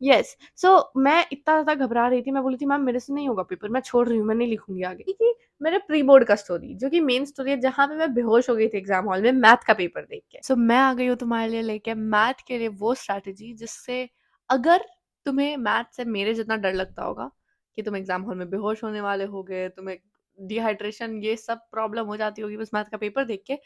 Yes. सो मैं इतना ज़्यादा घबरा रही थी, मैं बोली थी मैम मेरे से नहीं होगा पेपर, मैं छोड़ रही हूँ, मैं नहीं लिखूँगी आगे। क्योंकि मेरे प्री बोर्ड का स्टोरी जो कि मेन स्टोरी है जहाँ पे मैं बेहोश हो गई थी एग्ज़ाम हॉल में मैथ का पेपर देख के। सो मैं आ गई हूँ तुम्हारे लिए लेके मैथ के लिए वो स्ट्रैटेजी जिससे अगर तुम्हें मैथ से मेरे जितना डर लगता होगा कि तुम एग्ज़ाम हॉल में बेहोश होने वाले होगे, तुम्हें डिहाइड्रेशन ये सब प्रॉब्लम हो जाती होगी बस मैथ का पेपर देख के,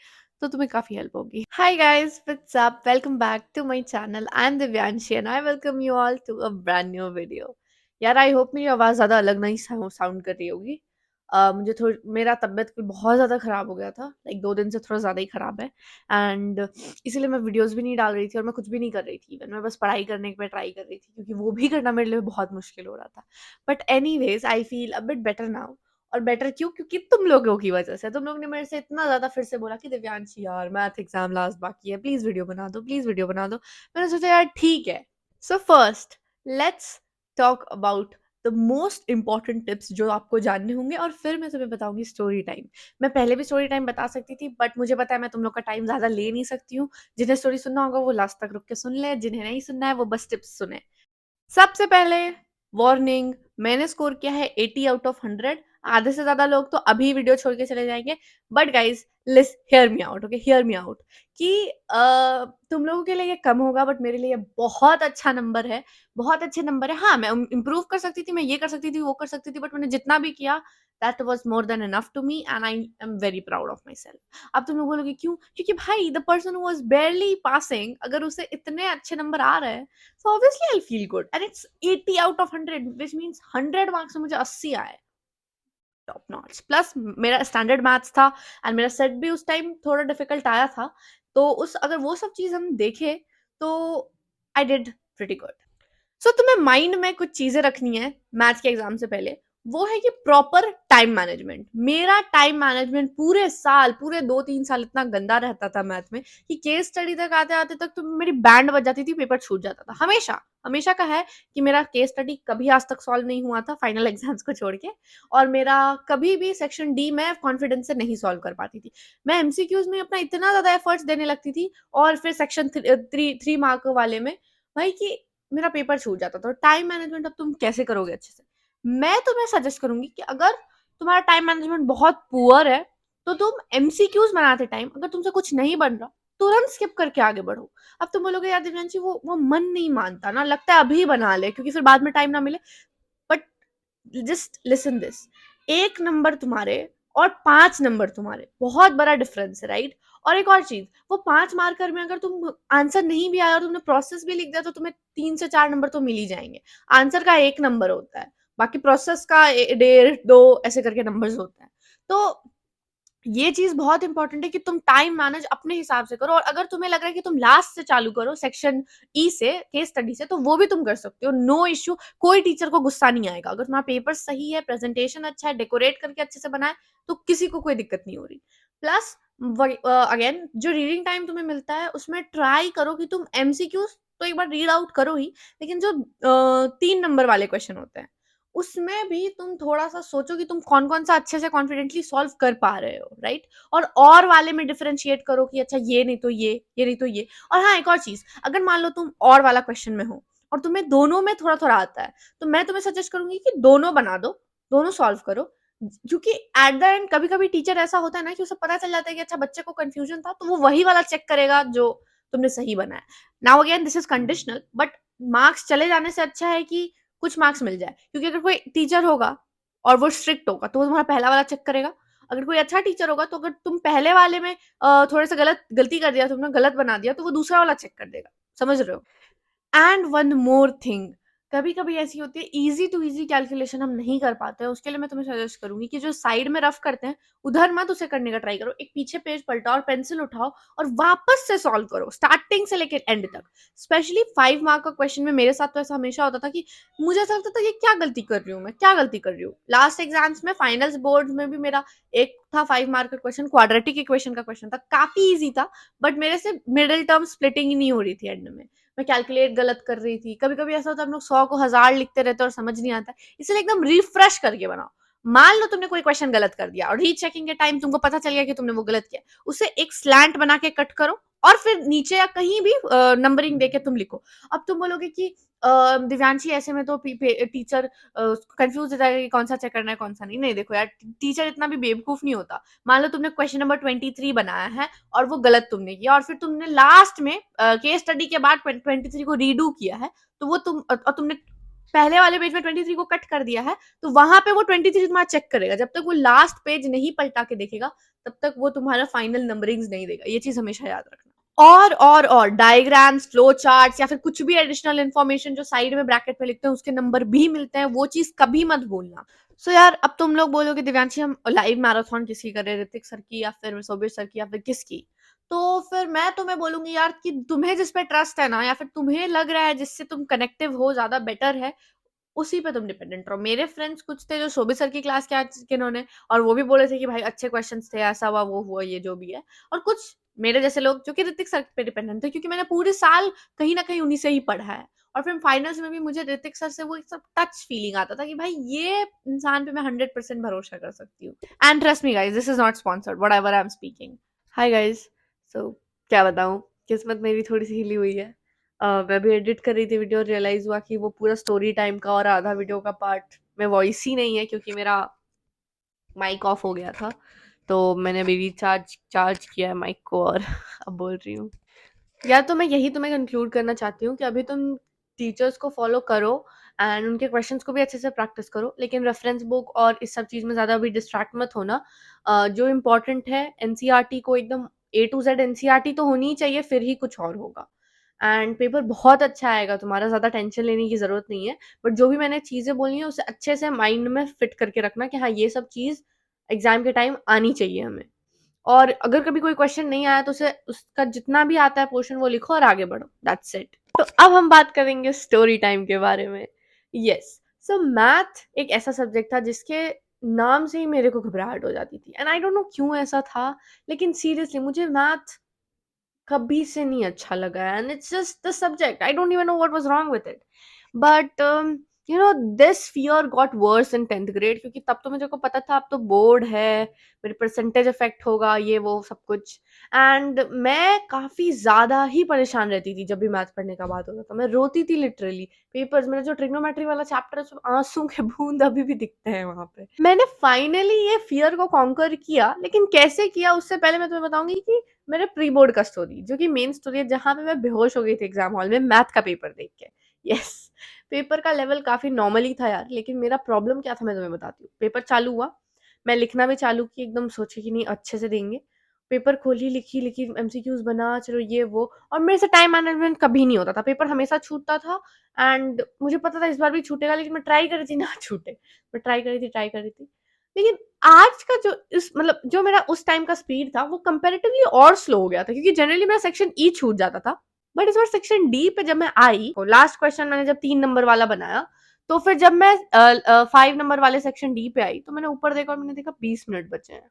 तो तुम्हें काफ़ी हेल्प होगी। Hi guys, what's up? Welcome back to my channel. I'm Divyanshi and I welcome you all to a brand new video. यार आई होप मेरी आवाज़ ज़्यादा अलग नहीं साउंड कर रही होगी। मुझे थोड़ी मेरा तबीयत कोई बहुत ज़्यादा ख़राब हो गया था, लाइक 2 दिन से थोड़ा ज़्यादा ही ख़राब है एंड इसीलिए मैं वीडियोज़ भी नहीं डाल रही थी और मैं कुछ भी नहीं कर रही थी। इवन मैं बस पढ़ाई करने पे ट्राई कर रही थी क्योंकि वो भी करना मेरे लिए बहुत मुश्किल हो रहा था। But anyways I feel a bit better now. और बेटर क्यों? क्योंकि तुम लोगों की वजह से। तुम लोग ने मेरे से इतना ज़्यादा फिर से बोला कि दिव्यांशी यार मैथ एग्ज़ाम लास्ट बाकी है, प्लीज़ वीडियो बना दो, प्लीज़ वीडियो बना दो। मैंने सोचा यार ठीक है। So first let's talk about the most important tips जो आपको जानने होंगे और फिर मैं तुम्हें बताऊँगी स्टोरी टाइम। मैं पहले भी स्टोरी टाइम बता सकती थी बट मुझे पता है मैं तुम लोग का टाइम ज़्यादा ले नहीं सकती हूँ। जिन्हें स्टोरी सुनना होगा वो लास्ट तक रुक के सुन ले, जिन्हें नहीं सुनना है वो बस टिप्स सुने। सबसे पहले वार्निंग, मैंने स्कोर किया है 80 आउट ऑफ 100। आधे से ज्यादा लोग तो अभी वीडियो छोड़ के चले जाएंगे but guys listen hear me out, okay hear me out कि तुम लोगों के लिए ये कम होगा बट मेरे लिए ये बहुत अच्छा नंबर है, बहुत अच्छे नंबर है। हाँ मैं इम्प्रूव कर सकती थी, मैं ये कर सकती थी, वो कर सकती थी, बट मैंने जितना भी किया that was more than enough to me and I am very proud of myself. अब तुम लोग बोलोगे क्यों? क्योंकि भाई the person who was barely passing अगर उसे इतने अच्छे नंबर आ रहे हैं so obviously I'll feel good and it's 80 out of 100 which means 100 marks से मुझे 80 आए, टॉप नॉच। प्लस मेरा स्टैंडर्ड मैथ्स था एंड मेरा सेट भी उस टाइम थोड़ा डिफिकल्ट आया था, तो उस अगर वो सब चीज हम देखें तो आई डिड प्रिटी गुड। सो तुम्हें माइंड में कुछ चीजें रखनी है मैथ्स के एग्जाम से पहले। वो है कि प्रॉपर टाइम मैनेजमेंट। मेरा टाइम मैनेजमेंट पूरे साल, पूरे 2-3 साल इतना गंदा रहता था मैथ में कि केस स्टडी तक आते आते तक तो मेरी बैंड बज जाती थी, पेपर छूट जाता था। हमेशा हमेशा का है कि मेरा केस स्टडी कभी आज तक सॉल्व नहीं हुआ था फाइनल एग्जाम्स को छोड़ के। और मेरा कभी भी सेक्शन डी में कॉन्फिडेंस से नहीं सॉल्व कर पाती थी। मैं एमसीक्यूज में अपना इतना ज्यादा एफर्ट्स देने लगती थी और फिर सेक्शन थ्री मार्क वाले में भाई कि मेरा पेपर छूट जाता था। टाइम मैनेजमेंट अब तुम कैसे करोगे अच्छे से? मैं तुम्हें सजेस्ट करूंगी कि अगर तुम्हारा टाइम मैनेजमेंट बहुत पुअर है तो तुम एमसीक्यूज बनाते टाइम अगर तुमसे कुछ नहीं बन रहा तुरंत स्किप करके आगे बढ़ो। अब तुम बोलोगे यार दिव्यांशी वो मन नहीं मानता ना, लगता है अभी बना ले क्योंकि फिर बाद में टाइम ना मिले। But just listen this, 1 number तुम्हारे और 5 नंबर तुम्हारे, बहुत बड़ा डिफरेंस है राइट? और एक और चीज, वो 5 मार्कर में अगर तुम आंसर नहीं भी आया और तुमने प्रोसेस भी लिख दिया तो तुम्हें 3 से 4 नंबर तो मिल ही जाएंगे। आंसर का 1 नंबर होता है, बाकी प्रोसेस का 1.5 2 ऐसे करके नंबर्स होता है। तो ये चीज बहुत इंपॉर्टेंट है कि तुम टाइम मैनेज अपने हिसाब से करो। और अगर तुम्हें लग रहा है कि तुम लास्ट से चालू करो सेक्शन ई से, केस स्टडी से, तो वो भी तुम कर सकते हो, नो इश्यू। कोई टीचर को गुस्सा नहीं आएगा अगर तुम्हारा पेपर सही है, प्रेजेंटेशन अच्छा है, डेकोरेट करके अच्छे से बनाए तो किसी को कोई दिक्कत नहीं हो रही। प्लस अगेन जो रीडिंग टाइम तुम्हें मिलता है उसमें ट्राई करो कि तुम एमसीक्यूज तो एक बार रीड आउट करो ही, लेकिन जो 3 नंबर वाले क्वेश्चन होते हैं उसमें भी तुम थोड़ा-सा सोचो कि तुम कौन-कौन सा अच्छे से कॉन्फिडेंटली सॉल्व कर पा रहे हो, राइट? और वाले में डिफरेंशिएट करो कि अच्छा ये नहीं तो ये नहीं तो ये। और हाँ, एक और चीज़, अगर मान लो तुम और वाला क्वेश्चन में हो और तुम्हें दोनों में थोड़ा-थोड़ा आता है, तो मैं तुम्हें सजेस्ट करूँगी कि दोनों बना दो, दोनों सॉल्व करो। क्योंकि एट द एंड कभी-कभी टीचर ऐसा होता है ना कि उसे पता चल जाता है कि अच्छा बच्चे को कन्फ्यूजन था, तो वो वही वाला चेक करेगा जो तुमने सही बनाया। Now again this is conditional but marks चले जाने से अच्छा है कि कुछ मार्क्स मिल जाए। क्योंकि अगर कोई टीचर होगा और वो स्ट्रिक्ट होगा तो वो तुम्हारा पहला वाला चेक करेगा। अगर कोई अच्छा टीचर होगा तो अगर तुम पहले वाले में थोड़े से गलती कर दिया, तुमने गलत बना दिया, तो वो दूसरा वाला चेक कर देगा। समझ रहे हो? एंड वन मोर थिंग, कभी कभी ऐसी होती है इजी टू इजी कैलकुलेशन हम नहीं कर पाते हैं, उसके लिए मैं तुम्हें सजेस्ट करूंगी कि जो साइड में रफ करते हैं उधर मत उसे करने का ट्राई करो। एक पीछे पेज पलटाओ और पेंसिल उठाओ और वापस से सॉल्व करो स्टार्टिंग से लेकर एंड तक। स्पेशली 5 मार्क का क्वेश्चन में मेरे साथ तो ऐसा हमेशा होता था कि मुझे ऐसा लगता था ये क्या गलती कर रही हूँ, मैं क्या गलती कर रही हूँ। लास्ट एग्जाम्स में फाइनल्स बोर्ड में भी मेरा एक था 5 मार्क का क्वेश्चन, क्वाड्रेटिक इक्वेशन का क्वेश्चन था, काफी ईजी था बट मेरे से मिडिल टर्म स्प्लिटिंग ही नहीं हो रही थी एंड में। मैं कैलकुलेट गलत कर रही थी। कभी-कभी ऐसा होता है हम लोग 100 को 1000 लिखते रहते हैं और समझ नहीं आता है। इसलिए एकदम रिफ्रेश करके बनाओ। मान लो तुमने कोई क्वेश्चन गलत कर दिया और रीचेकिंग के टाइम तुमको पता चल गया कि तुमने वो गलत किया, उसे एक स्लैंट बना के कट करो और फिर नीचे या कहीं भी नंबरिंग देके तुम लिखो। अब तुम बोलोगे कि दिव्यांशी ऐसे में तो टीचर कंफ्यूज हो जाएगा कि कौन सा चेक करना है कौन सा नहीं। नहीं देखो यार, टीचर इतना भी बेवकूफ नहीं होता। मान लो तुमने क्वेश्चन नंबर 23 बनाया है और वो गलत तुमने किया और फिर तुमने लास्ट में केस स्टडी के बाद 23 को रीडू किया है, तो वो और तुमने पहले वाले पेज में 23 को कट कर दिया है, तो वहां पे वो 23 तुम्हारा चेक करेगा। जब तक वो लास्ट पेज नहीं पलटा के देखेगा तब तक वो तुम्हारा फाइनल नंबरिंग्स नहीं देगा। ये चीज हमेशा याद रखना। और डायग्राम्स, फ्लो चार्ट्स या फिर कुछ भी एडिशनल इन्फॉर्मेशन जो साइड में ब्रैकेट में लिखते हैं उसके नंबर भी मिलते हैं, वो चीज कभी मत भूलना। सो यार, अब तुम लोग बोलोगे दिव्यांशी हम लाइव मैराथन किसकी करें, ऋतिक सर की या फिर सोबेश सर की या फिर किसकी? तो फिर मैं तुम्हें बोलूंगी यार कि तुम्हें जिस पे ट्रस्ट है ना, या फिर तुम्हें लग रहा है जिससे तुम कनेक्टिव हो, ज्यादा बेटर है, उसी पे तुम डिपेंडेंट रहो। मेरे फ्रेंड्स कुछ थे जो शोभित सर की क्लास के आज के इन्होंने, और वो भी बोले थे कि भाई अच्छे क्वेश्चंस थे, ऐसा हुआ वो हुआ ये जो भी है। और कुछ मेरे जैसे लोग जो कि ऋतिक सर पे डिपेंडेंट थे, क्योंकि मैंने पूरे साल कहीं ना कहीं उन्हीं से ही पढ़ा है। और फिर फाइनल्स में भी मुझे ऋतिक सर से वो सब टच फीलिंग आता था कि भाई ये इंसान पे मैं 100% भरोसा कर सकती हूँ। And trust me guys, this is not sponsored whatever I am speaking. Hi guys. So क्या बताऊँ, किस्मत मेरी थोड़ी सी हिली हुई है। मैं भी एडिट कर रही थी वीडियो, रियलाइज हुआ कि वो पूरा स्टोरी टाइम का और आधा वीडियो का पार्ट में वॉइस ही नहीं है, क्योंकि मेरा माइक ऑफ हो गया था। तो मैंने अभी रिचार्ज चार्ज किया है माइक को और अब बोल रही हूँ। या तो मैं यही तुम्हें कंक्लूड करना चाहती हूँ कि अभी तुम टीचर्स को फॉलो करो एंड उनके क्वेश्चंस को भी अच्छे से प्रैक्टिस करो, लेकिन रेफरेंस बुक और इस सब चीज़ में ज़्यादा भी डिस्ट्रैक्ट मत होना। जो इम्पोर्टेंट है एनसीईआरटी को एकदम A to Z एनसीईआरटी तो होनी ही चाहिए, फिर ही कुछ और होगा। एंड पेपर बहुत अच्छा आएगा तुम्हारा, ज़्यादा टेंशन लेने की ज़रूरत नहीं है। बट जो भी मैंने चीज़ें बोली हैं उसे अच्छे से माइंड में फिट करके रखना कि हाँ, ये सब चीज़ एग्जाम के टाइम आनी चाहिए हमें। और अगर कभी कोई क्वेश्चन नहीं आया तो उसे उसका जितना भी आता है पोर्शन वो लिखो और आगे बढ़ो, दैट्स इट। तो अब हम बात करेंगे स्टोरी टाइम के बारे में। यस, सो मैथ एक ऐसा सब्जेक्ट था जिसके नाम से ही मेरे को घबराहट हो जाती थी, एंड आई डोंट नो क्यों ऐसा था, लेकिन सीरियसली मुझे मैथ कभी से नहीं अच्छा लगा, and it's just the subject, I don't even know what was wrong with it. But you know this fear got verse in 10th grade, क्योंकि तब तो मुझे को पता था अब तो बोर्ड है, मेरे परसेंटेज इफेक्ट होगा, ये वो सब कुछ। एंड मैं काफी ज्यादा ही परेशान रहती थी जब भी मैथ पढ़ने का बात होता था, मैं रोती थी लिटरली। पेपर्स, मेरा जो ट्रिग्नोमेट्री वाला चैप्टर है उसमें आंसू के बूंद अभी भी दिखते हैं वहां पे। मैंने फाइनली ये फियर को कॉन्कर किया, लेकिन कैसे किया उससे पहले मैं तुम्हें बताऊंगी कि मेरे प्री बोर्ड का स्टोरी, जो कि मेन स्टोरी है, जहां पे मैं बेहोश हो गई थी एग्जाम हॉल में मैथ का पेपर देख के। यस, पेपर का लेवल काफी नॉर्मल ही था यार, लेकिन मेरा प्रॉब्लम क्या था मैं तुम्हें बताती हूँ। पेपर चालू हुआ, मैं लिखना भी चालू की, एकदम सोची कि नहीं अच्छे से देंगे। पेपर खोली, लिखी लिखी एमसीक्यूज बना, चलो ये वो। और मेरे से टाइम मैनेजमेंट कभी नहीं होता था, पेपर हमेशा छूटता था। एंड मुझे पता था इस बार भी छूटेगा, लेकिन मैं ट्राई कर रही थी ना छूटे। मैं ट्राई कर रही थी। लेकिन आज का जो इस मतलब जो मेरा उस टाइम का स्पीड था वो कंपैरेटिवली और स्लो हो गया था, क्योंकि जनरली मेरा सेक्शन ई छूट जाता था। बट इस बार सेक्शन डी पे जब मैं आई, तो लास्ट क्वेश्चन मैंने जब 3 नंबर वाला बनाया, तो फिर जब मैं 5 नंबर वाले सेक्शन डी पे आई, तो मैंने ऊपर देखा और मैंने देखा 20 मिनट बचे हैं।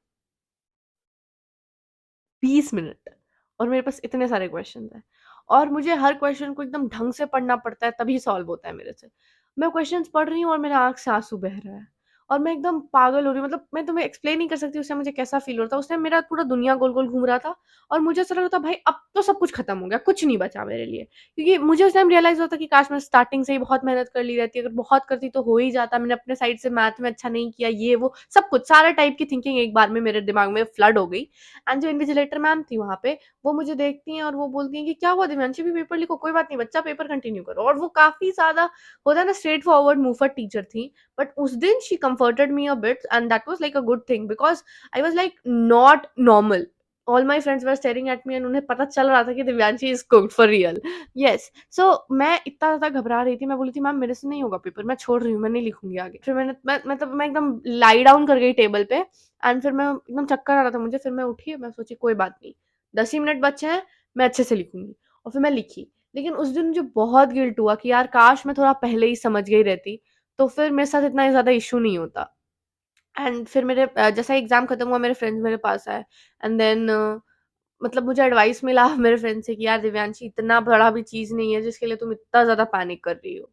20 मिनट, और मेरे पास इतने सारे क्वेश्चन हैं, और मुझे हर क्वेश्चन को एकदम ढंग से पढ़ना पड़ता है तभी सॉल्व होता है मेरे से। मैं क्वेश्चंस पढ़ रही हूँ और मेरे आंख से आंसू बह रहा है, और मैं एकदम पागल हो रही हूँ। मतलब मैं तुम्हें एक्सप्लेन नहीं कर सकती उस टाइम मुझे कैसा फील हो रहा था। उस टाइम मेरा पूरा दुनिया गोल गोल घूम रहा था, और मुझे ऐसा लग रहा था भाई अब तो सब कुछ खत्म हो गया, कुछ नहीं बचा मेरे लिए। क्योंकि मुझे उस टाइम रियलाइज होता कि काश मैं स्टार्टिंग से ही बहुत मेहनत कर ली रहती, अगर बहुत करती तो हो ही जाता। मैंने अपने साइड से मैथ में अच्छा नहीं किया, ये वो सब कुछ सारा टाइप की थिंकिंग एक बार में मेरे दिमाग में फ्लड हो गई। एंड जो इन्विजिलेटर मैम थी वहाँ पे, वो मुझे देखती हैं और वो बोलती हैं कि क्या हुआ दिव्यांशी, भी पेपर लिखो, कोई बात नहीं बच्चा, पेपर कंटिन्यू करो। और वो काफी ज्यादा होता है ना, स्ट्रेट फॉरवर्ड मुफत टीचर थी। बट उस दिन she comforted me a bit, and that was like a good thing because I was like not normal. All my friends were staring at me and उन्हें पता चल रहा था कि Divyanshi is cooked for real. Yes, so मैं इतना ज्यादा घबरा रही थी, मैं बोली थी मैम मेरे से नहीं होगा पेपर, मैं छोड़ रही हूँ, मैं नहीं लिखूंगी आगे। फिर मैं एकदम लाई डाउन कर गई टेबल पे, एंड फिर मैं एकदम चक्कर आ रहा था मुझे। फिर मैं उठी, मैं सोची कोई बात नहीं, 10 ही मिनट बचे हैं, मैं अच्छे से लिखूंगी। और फिर मैं लिखी। लेकिन उस दिन मुझे बहुत गिल्ट हुआ कि यार काश मैं थोड़ा पहले ही समझ गई रहती, तो फिर मेरे साथ इतना ज़्यादा इश्यू नहीं होता। एंड फिर मेरे जैसा एग्ज़ाम खत्म हुआ, मेरे फ्रेंड्स मेरे पास आए, एंड देन मतलब मुझे एडवाइस मिला मेरे फ्रेंड से कि यार दिव्यांशी इतना बड़ा भी चीज़ नहीं है जिसके लिए तुम इतना ज़्यादा पैनिक कर रही हो।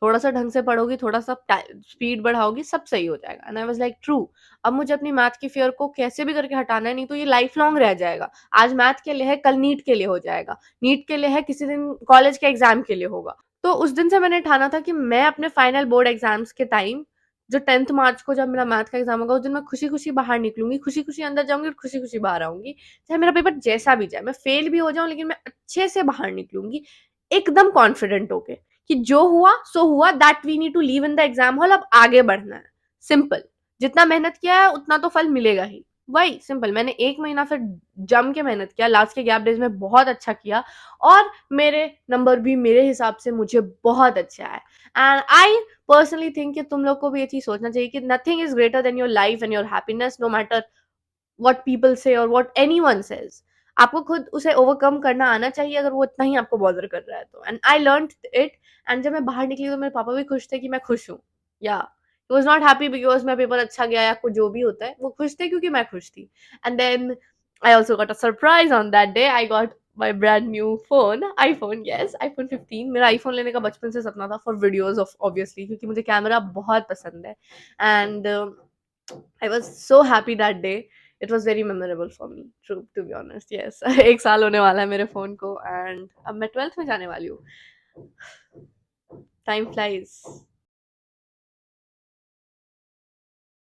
थोड़ा-सा ढंग से पढ़ोगी, थोड़ा-सा स्पीड बढ़ाओगी, सब सही हो जाएगा। And I was like true. अब मुझे अपनी मैथ की फ़ियर को कैसे भी करके हटाना है, नहीं तो ये लाइफ़ लॉन्ग रह जाएगा। आज मैथ के लिए है, कल नीट के लिए हो जाएगा। नीट के लिए है, किसी दिन कॉलेज के एग्ज़ाम के लिए होगा। तो उस दिन से मैंने ठाना था कि मैं अपने फाइनल बोर्ड एग्ज़ाम्स के टाइम, जो 10th मार्च को जब मेरा मैथ का एग्ज़ाम होगा, उस दिन मैं खुशी-खुशी बाहर निकलूँगी, खुशी-खुशी अंदर जाऊँगी और खुशी-खुशी बाहर आऊँगी। चाहे मेरा पेपर जैसा भी जाए, मैं फेल भी हो जाऊँ लेकिन मैं अच्छे से बाहर निकलूँगी, एकदम कॉन्फिडेंट होके कि जो हुआ सो हुआ, that we need to leave in the exam hall, अब आगे बढ़ना है। सिंपल। जितना मेहनत किया है उतना तो फल मिलेगा ही। वही सिंपल। मैंने 1 महीना फिर जम के मेहनत किया, लास्ट के गैप डेज़ में बहुत अच्छा किया और मेरे नंबर भी मेरे हिसाब से मुझे बहुत अच्छे आए। एंड आई पर्सनली थिंक कि तुम लोग को भी ये चीज़ सोचना चाहिए कि nothing is greater than your life and your happiness, no matter what people say और व्हाट एनीवन सेज। आपको खुद उसे ओवरकम करना आना चाहिए अगर वो इतना ही आपको बॉदर कर रहा है तो। And I learned it. And जब मैं बाहर निकली तो मेरे पापा भी खुश थे कि मैं खुश हूँ। या he was not happy because मेरा पेपर अच्छा गया या कुछ जो भी होता है, वो खुश थे क्योंकि मैं खुश थी। And then I also got a surprise on that day. I got my brand new phone, iPhone, yes, iPhone 15। मेरा आईफोन लेने का बचपन से सपना था फॉर वीडियोस ऑफ ऑब्वियसली, क्योंकि मुझे कैमरा बहुत पसंद है। And I was so happy that day. It was very memorable for me, true, to be honest. Yes, 1 साल होने वाला है मेरे फ़ोन को एंड अब मैं 12th में जाने वाली हूँ। Time flies.